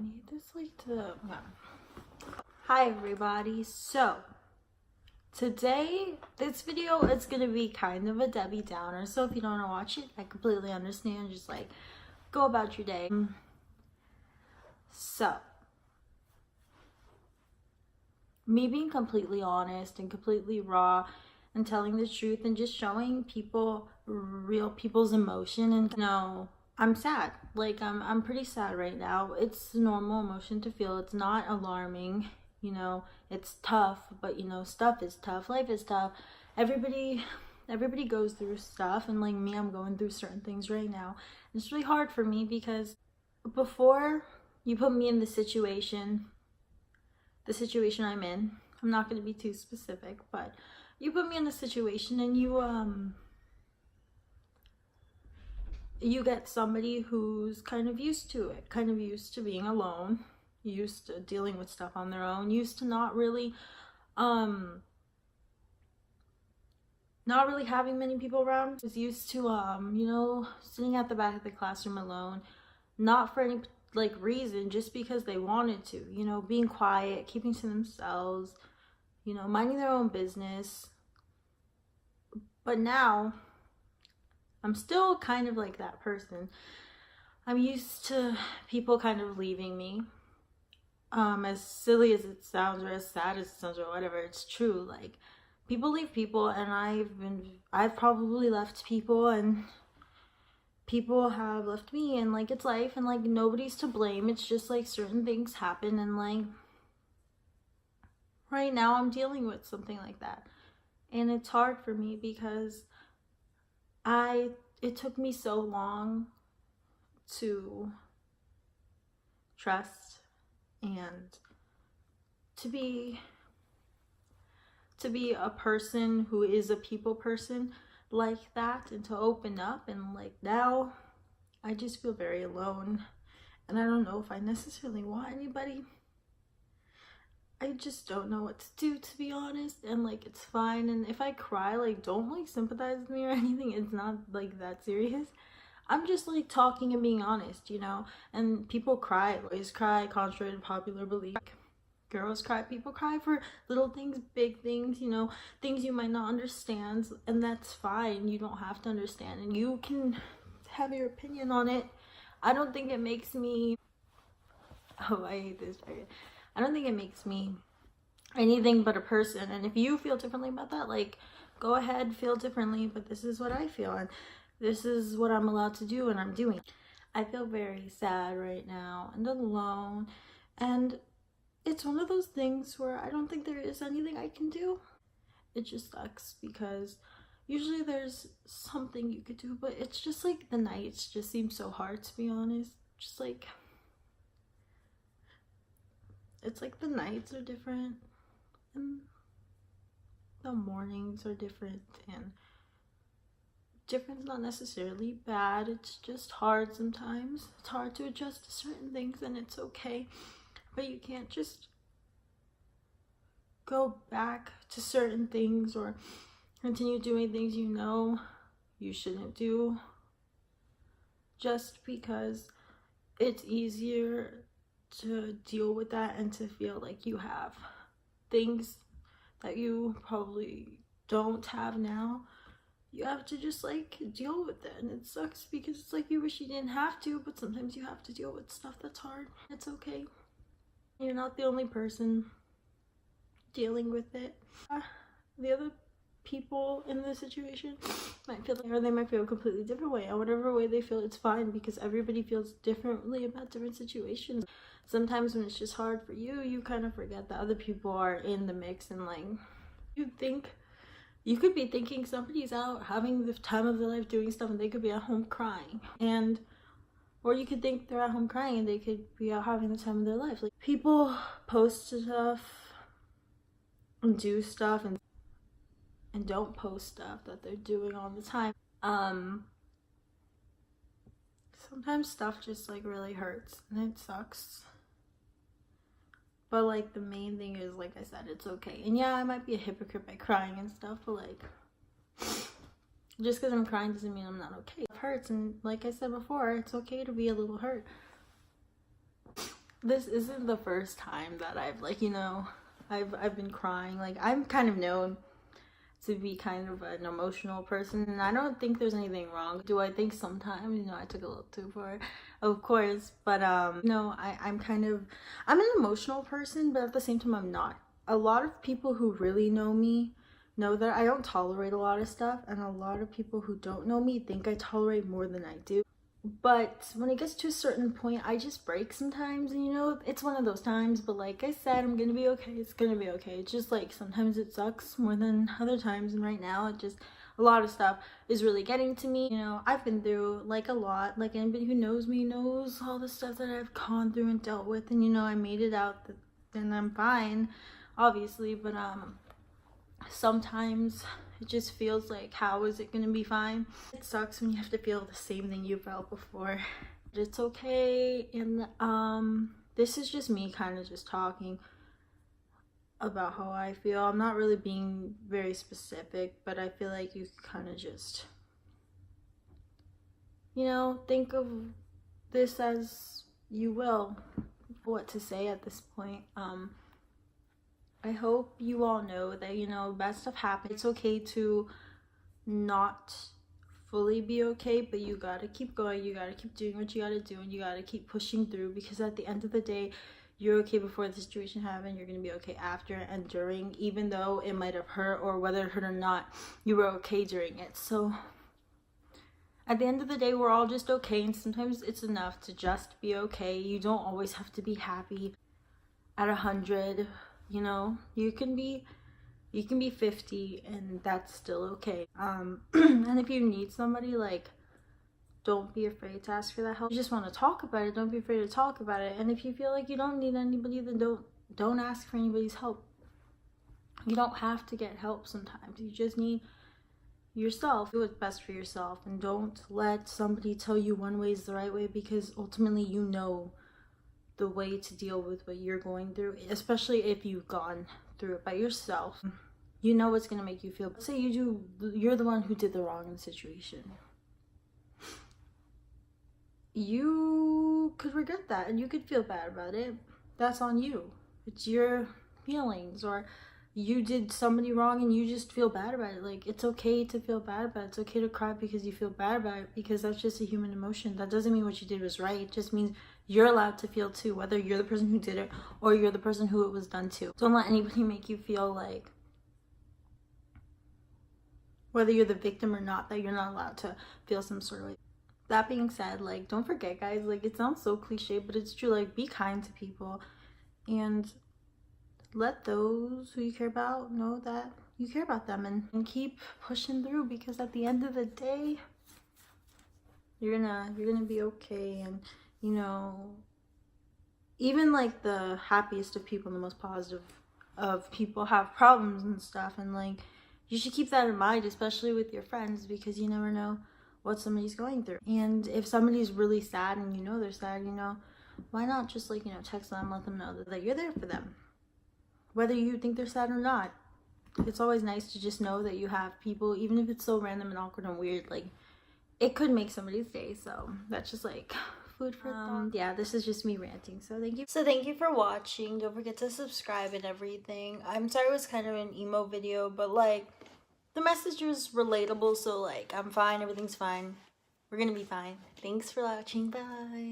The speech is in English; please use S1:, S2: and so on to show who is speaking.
S1: need this like to, yeah. Hi everybody. So today, this video is gonna be kind of a Debbie Downer. So if you don't want to watch it, I completely understand. Just like go about your day. So me being completely honest and completely raw and telling the truth and just showing people real people's emotion. And I'm sad. Like I'm pretty sad right now. It's a normal emotion to feel. It's not alarming. It's tough, but stuff is tough. Life is tough. Everybody goes through stuff, and like me, I'm going through certain things right now. It's really hard for me because before you put me in the situation I'm in, I'm not going to be too specific, but you put me in the situation and you get somebody who's kind of used to it, kind of used to being alone, used to dealing with stuff on their own, used to not really having many people around, was used to sitting at the back of the classroom alone, not for any like reason, just because they wanted to, being quiet, keeping to themselves, minding their own business. But now I'm still kind of like that person. I'm used to people kind of leaving me. As silly as it sounds, or as sad as it sounds, or whatever, it's true. Like, people leave people, and I've probably left people, and people have left me, and like, it's life, and like, nobody's to blame. It's just like certain things happen, and like right now I'm dealing with something like that, and it's hard for me because it took me so long to trust and to be a person who is a people person like that, and to open up. And like, now I just feel very alone, and I don't know if I necessarily want anybody. I just don't know what to do, to be honest. And like, it's fine, and if I cry, like, don't like sympathize with me or anything. It's not like that serious. I'm just like talking and being honest, and people cry, boys cry, contrary to popular belief. Girls cry, people cry for little things, big things, things you might not understand, and that's fine. You don't have to understand, and you can have your opinion on it. I don't think it makes me, oh, I hate this jargon. I don't think it makes me anything but a person, and if you feel differently about that, like, go ahead, feel differently, but this is what I feel, and this is what I'm allowed to do, and I'm doing. I feel very sad right now and alone, and it's one of those things where I don't think there is anything I can do. It just sucks because usually there's something you could do, but it's just like the nights just seem so hard, to be honest. Just like, it's like the nights are different and the mornings are different, and different's not necessarily bad. It's just hard sometimes. It's hard to adjust to certain things, and it's okay. But you can't just go back to certain things or continue doing things you shouldn't do just because it's easier to deal with that and to feel like you have things that you probably don't have now. You have to just like deal with it, and it sucks because it's like you wish you didn't have to, but sometimes you have to deal with stuff that's hard. It's okay. You're not the only person dealing with it. The other people in the situation might feel like, or they might feel a completely different way, and whatever way they feel, it's fine, because everybody feels differently about different situations. Sometimes when it's just hard for you, you kind of forget that other people are in the mix, and like, you could be thinking somebody's out having the time of their life doing stuff, and they could be at home crying, or you could think they're at home crying and they could be out having the time of their life. Like, people post stuff and do stuff and don't post stuff that they're doing all the time. Sometimes stuff just like really hurts, and it sucks. But like, the main thing is, like I said, it's okay. And yeah, I might be a hypocrite by crying and stuff, but like, just because I'm crying doesn't mean I'm not okay. It hurts, and like I said before, it's okay to be a little hurt. this isn't the first time that I've like, you know, I've been crying. Like, I'm kind of known to be kind of an emotional person, and I don't think there's anything wrong. Do I think sometimes, you know, I took a little too far, of course, but no, I'm an emotional person, but at the same time I'm not. A lot of people who really know me know that I don't tolerate a lot of stuff, and a lot of people who don't know me think I tolerate more than I do. But when it gets to a certain point, I just break sometimes, and you know, it's one of those times. But like I said, I'm gonna be okay. It's gonna be okay. It's just like sometimes it sucks more than other times, and right now it just, a lot of stuff is really getting to me. You know, I've been through like a lot. Like, anybody who knows me knows all the stuff that I've gone through and dealt with, and you know, I made it out, and I'm fine, obviously. But sometimes it just feels like, how is it gonna be fine? It sucks when you have to feel the same thing you felt before. But it's okay. And this is just me kind of just talking about how I feel. I'm not really being very specific, but I feel like you kind of just, you know, think of this as you will. What to say at this point. I hope you all know that, you know, bad stuff happens. It's okay to not fully be okay, but you gotta keep going. You gotta keep doing what you gotta do, and you gotta keep pushing through, because at the end of the day, you're okay before the situation happened. You're gonna be okay after and during, even though it might have hurt, or whether it hurt or not, you were okay during it. So at the end of the day, we're all just okay, and sometimes it's enough to just be okay. You don't always have to be happy at 100. You know, you can be 50, and that's still okay. And if you need somebody, like, don't be afraid to ask for that help. If you just want to talk about it, don't be afraid to talk about it. And if you feel like you don't need anybody, then don't ask for anybody's help. You don't have to get help sometimes. You just need yourself. Do what's best for yourself, and don't let somebody tell you one way is the right way, because ultimately you know the way to deal with what you're going through, especially if you've gone through it by yourself. You know what's gonna make you feel. Say you're the one who did the wrong in the situation. You could regret that, and you could feel bad about it. That's on you. It's your feelings. Or you did somebody wrong and you just feel bad about it. Like, it's okay to feel bad about it. It's okay to cry because you feel bad about it, because that's just a human emotion. That doesn't mean what you did was right. It just means you're allowed to feel too, whether you're the person who did it or you're the person who it was done to. Don't let anybody make you feel like, whether you're the victim or not, that you're not allowed to feel some sort of way. That being said, like, don't forget, guys, like, it sounds so cliche, but it's true. Like, be kind to people, and let those who you care about know that you care about them, and keep pushing through, because at the end of the day, you're gonna be okay. And you know, even like the happiest of people, the most positive of people, have problems and stuff, and like, you should keep that in mind, especially with your friends, because you never know what somebody's going through. And if somebody's really sad and you know they're sad, you know, why not just, like, you know, text them, let them know that you're there for them, whether you think they're sad or not. It's always nice to just know that you have people, even if it's so random and awkward and weird. Like, it could make somebody's day. So that's just like food for thought. Yeah, this is just me ranting. So thank you for watching. Don't forget to subscribe and everything. I'm sorry it was kind of an emo video, but like, the message was relatable, so like, I'm fine. Everything's fine. We're gonna be fine. Thanks for watching. Bye.